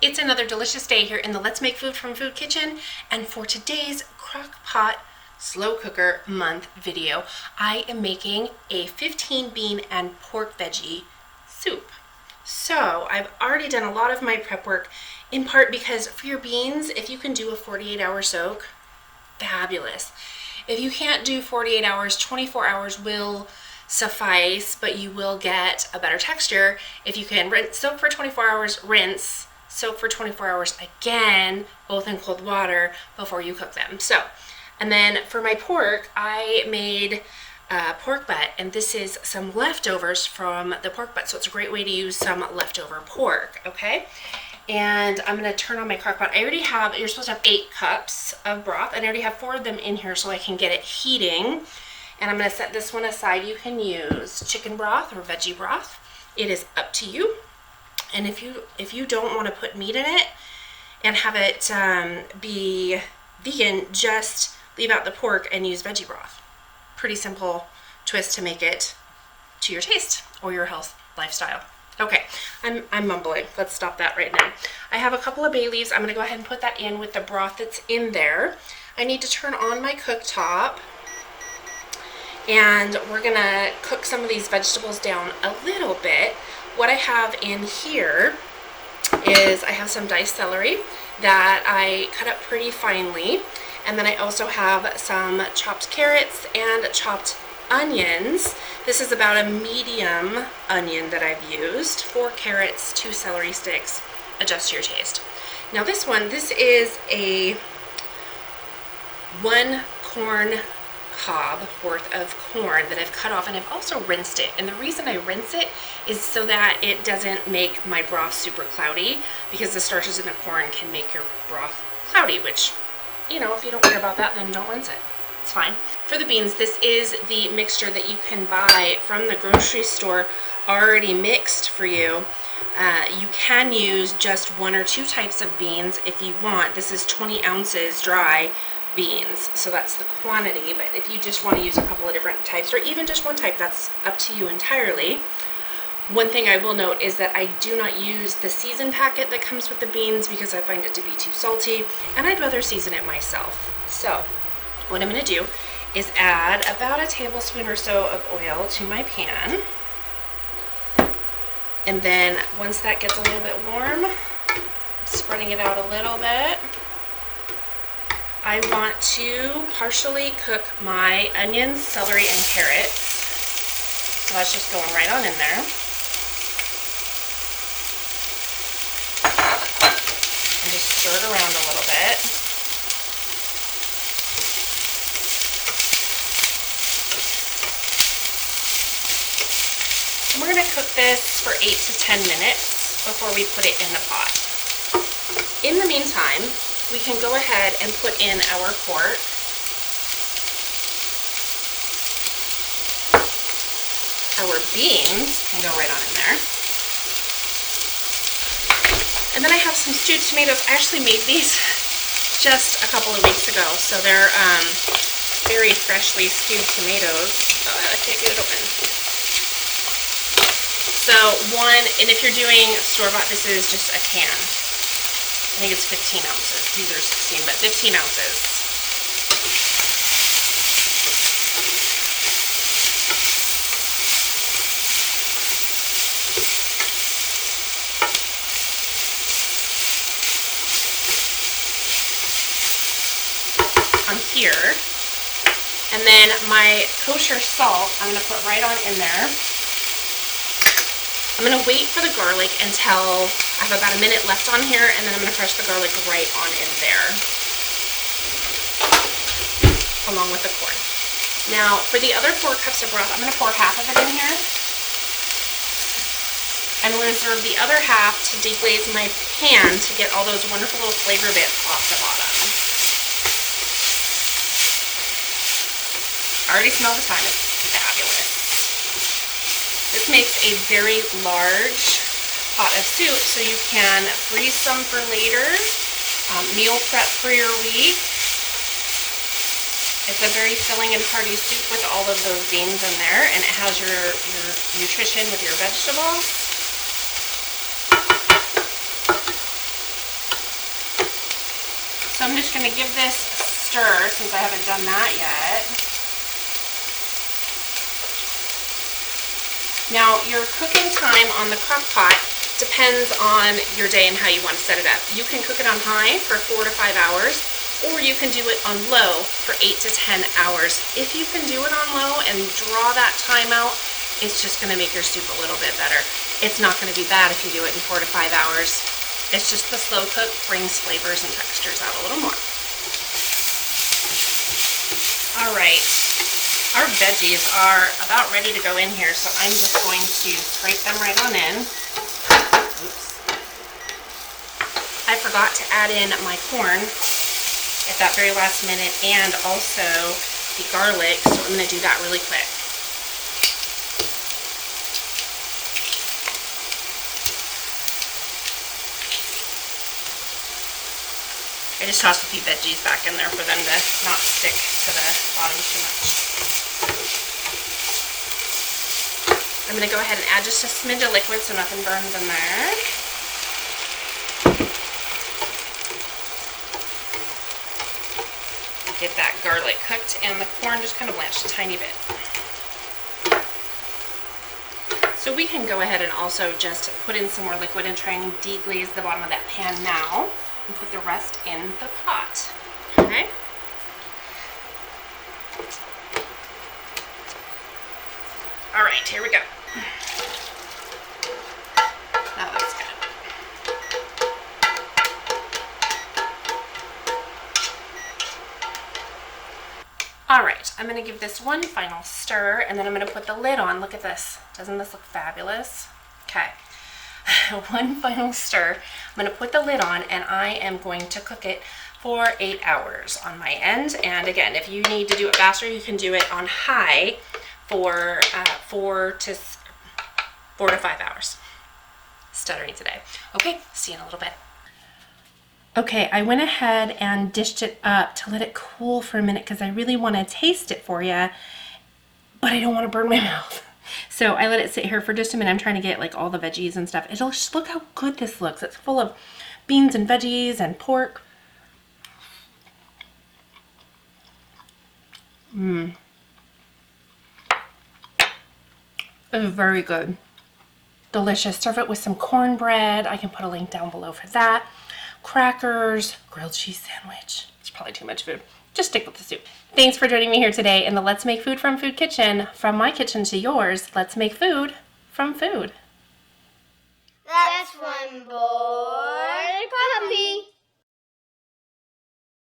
It's another delicious day here in the Let's Make Food from Food kitchen, and for today's Crockpot slow cooker month video, I am making a 15 bean and pork veggie soup. So I've already done a lot of my prep work, in part because for your beans, if you can do a 48-hour soak, fabulous. If you can't do 48 hours, 24 hours will suffice, but you will get a better texture if you can soak for 24 hours, rinse, soak for 24 hours again, both in cold water before you cook them. So, and then for my pork, I made pork butt, and this is some leftovers from the pork butt, so it's a great way to use some leftover pork, okay? And I'm gonna turn on my crock pot. I already have, you're supposed to have 8 cups of broth, and I already have 4 of them in here so I can get it heating. And I'm gonna set this one aside. You can use chicken broth or veggie broth. It is up to you. And if you don't want to put meat in it and have it be vegan, just leave out the pork and use veggie broth. Pretty simple twist to make it to your taste or your health lifestyle. Okay, I'm mumbling. Let's stop that right now. I have a couple of bay leaves. I'm going to go ahead and put that in with the broth that's in there. I need to turn on my cooktop, and we're going to cook some of these vegetables down a little bit. What I have in here is I have some diced celery that I cut up pretty finely, and then I also have some chopped carrots and chopped onions. This is about a medium onion that I've used. 4 carrots, 2 celery sticks. Adjust to your taste. Now this is a 1 corn cob worth of corn that I've cut off, and I've also rinsed it. And the reason I rinse it is so that it doesn't make my broth super cloudy, because the starches in the corn can make your broth cloudy, which, you know, if you don't care about that, then don't rinse it. It's fine. For the beans, this is the mixture that you can buy from the grocery store already mixed for you. You can use just 1 or 2 types of beans if you want. This is 20 ounces dry beans, so that's the quantity. But if you just want to use a couple of different types, or even just 1 type, that's up to you entirely. One thing I will note is that I do not use the season packet that comes with the beans because I find it to be too salty, and I'd rather season it myself. So what I'm going to do is add about a tablespoon or so of oil to my pan, and then once that gets a little bit warm, spreading it out a little bit, I want to partially cook my onions, celery, and carrots. So that's just going right on in there. And just stir it around a little bit. And we're going to cook this for 8 to 10 minutes before we put it in the pot. In the meantime, we can go ahead and put in our pork. Our beans can go right on in there. And then I have some stewed tomatoes. I actually made these just a couple of weeks ago, so they're very freshly stewed tomatoes. I can't get it open. So and if you're doing store-bought, this is just a can. I think it's 15 ounces. These are 16, but 15 ounces. On here. And then my kosher salt, I'm going to put right on in there. I'm going to wait for the garlic until I have about a minute left on here, and then I'm going to crush the garlic right on in there, along with the corn. Now, for the other 4 cups of broth, I'm going to pour half of it in here, and reserve the other half to deglaze my pan to get all those wonderful little flavor bits off the bottom. I already smell the thyme. It's fabulous. This makes a very large pot of soup, so you can freeze some for later, meal prep for your week. It's a very filling and hearty soup with all of those beans in there, and it has your nutrition with your vegetables. I'm just going to give this a stir since I haven't done that yet. Now, your cooking time on the crock pot depends on your day and how you want to set it up. You can cook it on high for 4 to 5 hours, or you can do it on low for 8 to 10 hours. If you can do it on low and draw that time out, it's just going to make your soup a little bit better. It's not going to be bad if you do it in 4 to 5 hours. It's just the slow cook brings flavors and textures out a little more. All right. Our veggies are about ready to go in here, so I'm just going to scrape them right on in. Oops. I forgot to add in my corn at that very last minute and also the garlic, so I'm going to do that really quick. I just tossed a few veggies back in there for them to not stick to the bottom too much. I'm going to go ahead and add just a smidge of liquid so nothing burns in there. Get that garlic cooked and the corn just kind of blanched a tiny bit. So we can go ahead and also just put in some more liquid and try and deglaze the bottom of that pan now. And put the rest in the pot. Okay. All right, here we go. Now that's good. All right, I'm going to give this one final stir, and then I'm going to put the lid on. Look at this. Doesn't this look fabulous? Okay. One final stir. I'm going to put the lid on, and I am going to cook it for 8 hours on my end. And again, if you need to do it faster, you can do it on high for 4 to 5 hours. Stuttering today. Okay, see you in a little bit. Okay, I went ahead and dished it up to let it cool for a minute because I really want to taste it for you, but I don't want to burn my mouth. So I let it sit here for just a minute. I'm trying to get like all the veggies and stuff. It'll just look how good this looks. It's full of beans and veggies and pork. It's very good. Delicious. Serve it with some cornbread. I can put a link down below for that. Crackers, grilled cheese sandwich. It's probably too much food. Just stick with the soup. Thanks for joining me here today in the Let's Make Food from Food kitchen. From my kitchen to yours, let's make food from food. That's one bowl.